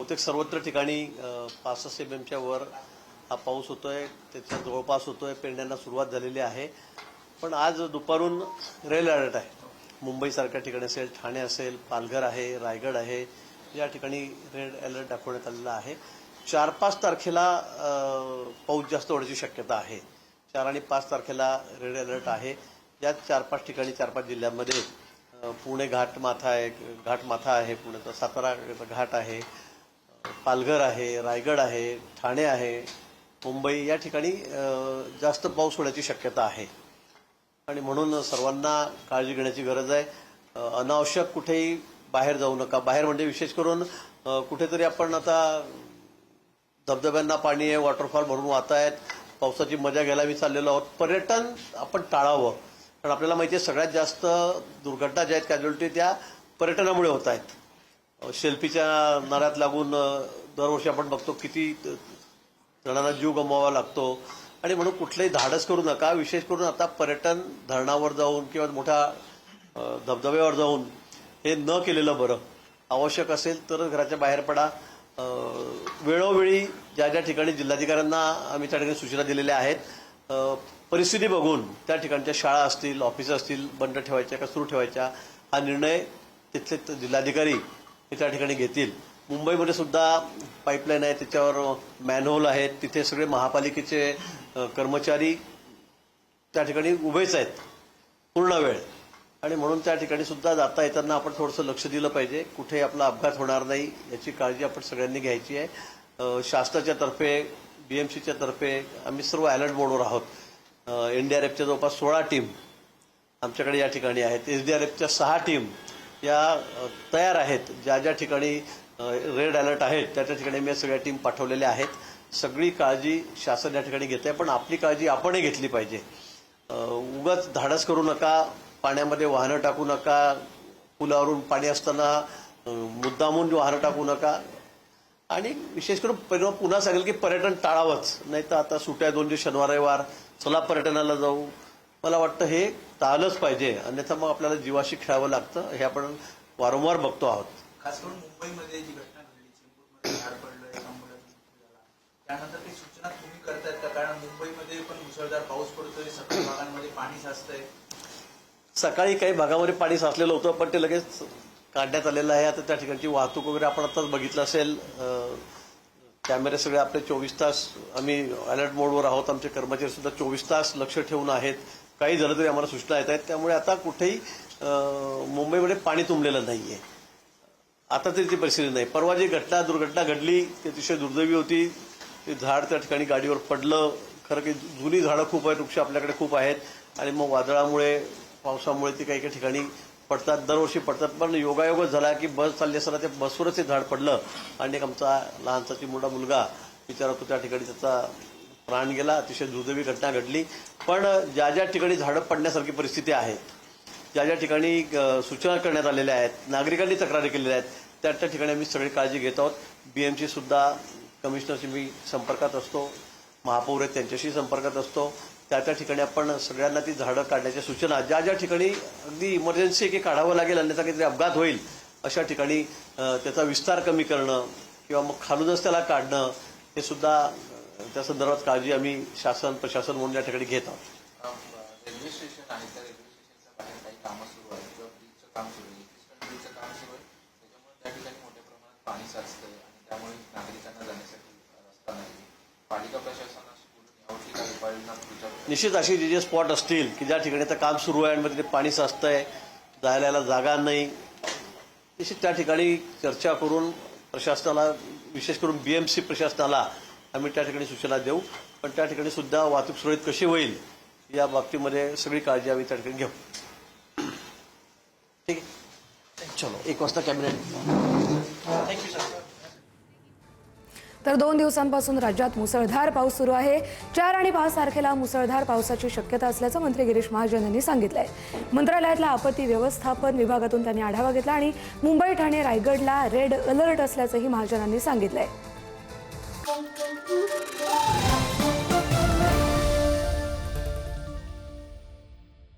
बहुतेक सर्वत्र ठिकाणी 5-6 MMच्या वर हा पाऊस होतोय, त्याच्या जवळपास होतोय, पेरण्यांना सुरुवात झालेली आहे. पण आज दुपारून रेड अलर्ट आहे. मुंबईसारख्या ठिकाणी असेल, ठाणे असेल, पालघर आहे, रायगड आहे, या ठिकाणी रेड अलर्ट दाखवण्यात आलेला आहे. 4-5 तारखेला पाऊस जास्त होण्याची शक्यता आहे. 4 आणि 5 तारखेला रेड अलर्ट आहे. या 4-5 ठिकाणी 4-5 जिल्ह्यांमध्ये पुणे घाटमाथा आहे, पुण्याचा सातारा घाट आहे, पालघर आहे, रायगड आहे, ठाणे आहे, मुंबई या ठिकाणी जास्त पाऊस होण्याची शक्यता आहे. आणि म्हणून सर्वांना काळजी घेण्याची गरज आहे. अनावश्यक कुठेही बाहेर जाऊ नका. बाहेर म्हणजे विशेष करून कुठेतरी आपण आता धबधब्यांना पाणी आहे, वॉटरफॉल भरून वाहत आहेत, पावसाची मजा घ्यायला मी चाललेलो आहोत. पर्यटन आपण टाळावं, कारण आपल्याला माहिती आहे सगळ्यात जास्त दुर्घटना ज्या आहेत, कॅज्युअलिटी त्या पर्यटनामुळे होत आहेत. शेल्फीच्या नाऱ्यात लागून दरवर्षी आपण बघतो किती जणांना जीव गमवावा लागतो. आणि म्हणून कुठलंही धाडस करू नका. विशेष करून आता पर्यटन धरणावर जाऊन किंवा मोठ्या धबधब्यावर जाऊन हे न केलेलं बरं. आवश्यक असेल तर घराच्या बाहेर पडा. वेळोवेळी ज्या ज्या ठिकाणी जिल्हाधिकाऱ्यांना आम्ही त्या ठिकाणी सूचना दिलेल्या आहेत, परिस्थिती बघून त्या ठिकाणच्या शाळा असतील, ऑफिस असतील, बंद ठेवायच्या का सुरू ठेवायच्या हा निर्णय तिथले जिल्हाधिकारी हे त्या ठिकाणी घेतील. मुंबईमध्ये सुद्धा पाईपलाईन आहे, त्याच्यावर मॅनहोल आहेत, तिथे सगळे महापालिकेचे कर्मचारी त्या ठिकाणी उभेच आहेत पूर्ण वेळ. आणि म्हणून त्या ठिकाणी सुद्धा जाता येताना आपण थोडंसं लक्ष दिलं पाहिजे. कुठेही आपला अपघात होणार नाही याची काळजी आपण सगळ्यांनी घ्यायची आहे. शासनाच्या तर्फे, BMCच्या तर्फे आम्ही सर्व अलर्ट मोडवर आहोत. NDRFच्या जवळपास 16 टीम आमच्याकडे या ठिकाणी आहेत. SDRFच्या 6 टीम या तयार आहेत. ज्या ज्या ठिकाणी रेड अलर्ट आहेत त्या त्या ठिकाणी मी सगळ्या टीम पाठवलेल्या आहेत. सगळी काळजी शासन या ठिकाणी घेते, पण आपली काळजी आपणही घेतली पाहिजे. उगाच धाडस करू नका, पाण्यामध्ये वाहनं टाकू नका, पुलावरून पाणी असताना मुद्दामून वाहनं टाकू नका. आणि विशेष करून पुन्हा सांगेल की पर्यटन टाळावंच. नाही तर आता सुट्या 2 दिवस शनिवार रविवार, चला पर्यटनाला जाऊ, मला वाटतं हे टाळलंच पाहिजे. अन्यथा मग आपल्याला जीवाशी खेळावं लागतं. हे आपण वारंवार बघतो आहोत. खास करून मुंबईमध्ये जी घटना घडली, चेंबूरमध्ये झाड पडलं, एका मुलाचा मृत्यू झाला, त्यानंतर काही सूचना तुम्ही करतायत का? कारण मुंबईमध्ये पण मुसळधार पाऊस पडतोय, सगळ्या भागांमध्ये पाणी साचतंय. सकाळी काही भागामध्ये पाणी साचलेलं होतं, पण ते लगेच काढण्यात आलेलं आहे. आता त्या ठिकाणची वाहतूक वगैरे आपण आताच बघितलं असेल. कॅमेरे सगळे आपले 24 तास आम्ही अलर्ट मोडवर आहोत. आमचे कर्मचारी सुद्धा 24 तास लक्ष ठेवून आहेत. काही झालं तरी आम्हाला सूचना येत आहेत. त्यामुळे आता कुठेही मुंबईमध्ये पाणी तुंबलेलं नाहीये. आता तरी ती परिस्थिती नाही. परवा जी दुर्घटना घडली ती अतिशय दुर्दैवी होती. ते झाड त्या ठिकाणी गाडीवर पडलं. खरं की जुनी झाडं खूप आहेत, वृक्ष आपल्याकडे खूप आहेत, आणि मग वादळामुळे, पावसामुळे ती काही काही ठिकाणी पडतात, दरवर्षी पडतात. पण योगायोगच झाला की बस चालली असताना ते बसवरच ते झाड पडलं आणि एक आमचा लहानसा चिमुरडा मुलगा विचारा तो त्या ठिकाणी त्याचा प्राण गेला. अतिशय दुर्दैवी घटना घडली. पण ज्या ज्या ठिकाणी झाडं पडण्यासारखी परिस्थिती आहे, ज्या ज्या ठिकाणी सूचना करण्यात आलेल्या आहेत, नागरिकांनी तक्रारी केलेल्या आहेत, त्या त्या ठिकाणी आम्ही सगळी काळजी घेत आहोत. BMC सुद्धा कमिशनरशी मी संपर्कात असतो, महापौर आहेत त्यांच्याशी संपर्कात असतो. त्या त्या ठिकाणी आपण सगळ्यांना ती झाडं काढण्याच्या सूचना, ज्या ज्या ठिकाणी अगदी इमर्जन्सी की काढावं लागेल, अन्यथा काहीतरी अपघात होईल अशा ठिकाणी त्याचा विस्तार कमी करणं किंवा मग खालूनच त्याला काढणं, हे सुद्धा त्या संदर्भात काळजी आम्ही शासन प्रशासन म्हणून या ठिकाणी घेत आहोत. रेल्वे स्टेशन आहे, त्या रेल्वे स्टेशनच्या बाहेर काही कामं सुरू आहेत किंवा ब्रिजचं काम सुरू आहे, ब्रिजचं काम सुरू आहे, त्याच्यामुळे त्या ठिकाणी मोठ्या प्रमाणात पाणी साचतंय आणि त्यामुळे नागरिकांना जाण्यासाठी रस्ता नाही. पालिका प्रशासनाशी बोलून यावर्षी काही उपाययोजना निश्चित अशी जे स्पॉट असतील की ज्या ठिकाणी आता काम सुरू आहे आणि मग तिथे पाणी साचतंय, जायला यायला जागा नाही, निश्चित त्या ठिकाणी चर्चा करून प्रशासनाला, विशेष करून BMC प्रशासनाला आम्ही त्या ठिकाणी सूचना देऊ. पण त्या ठिकाणी सुद्धा वाहतूक सुरळीत कशी होईल या बाबतीमध्ये सगळी काळजी आम्ही त्या ठिकाणी घेऊ. ठीक आहे, चलो 1 वाजता कॅबिनेट. Thank you sir. तर 2 दिवसांपासून राज्यात मुसळधार पाऊस सुरू आहे. 4 आणि 5 तारखेला मुसळधार पावसाची शक्यता असल्याचं मंत्री गिरीश महाजन यांनी सांगितलंय. मंत्रालयातला आपत्ती व्यवस्थापन विभागातून त्यांनी आढावा घेतला आणि मुंबई, ठाणे, रायगडला रेड अलर्ट असल्याचंही महाजनांनी सांगितलंय.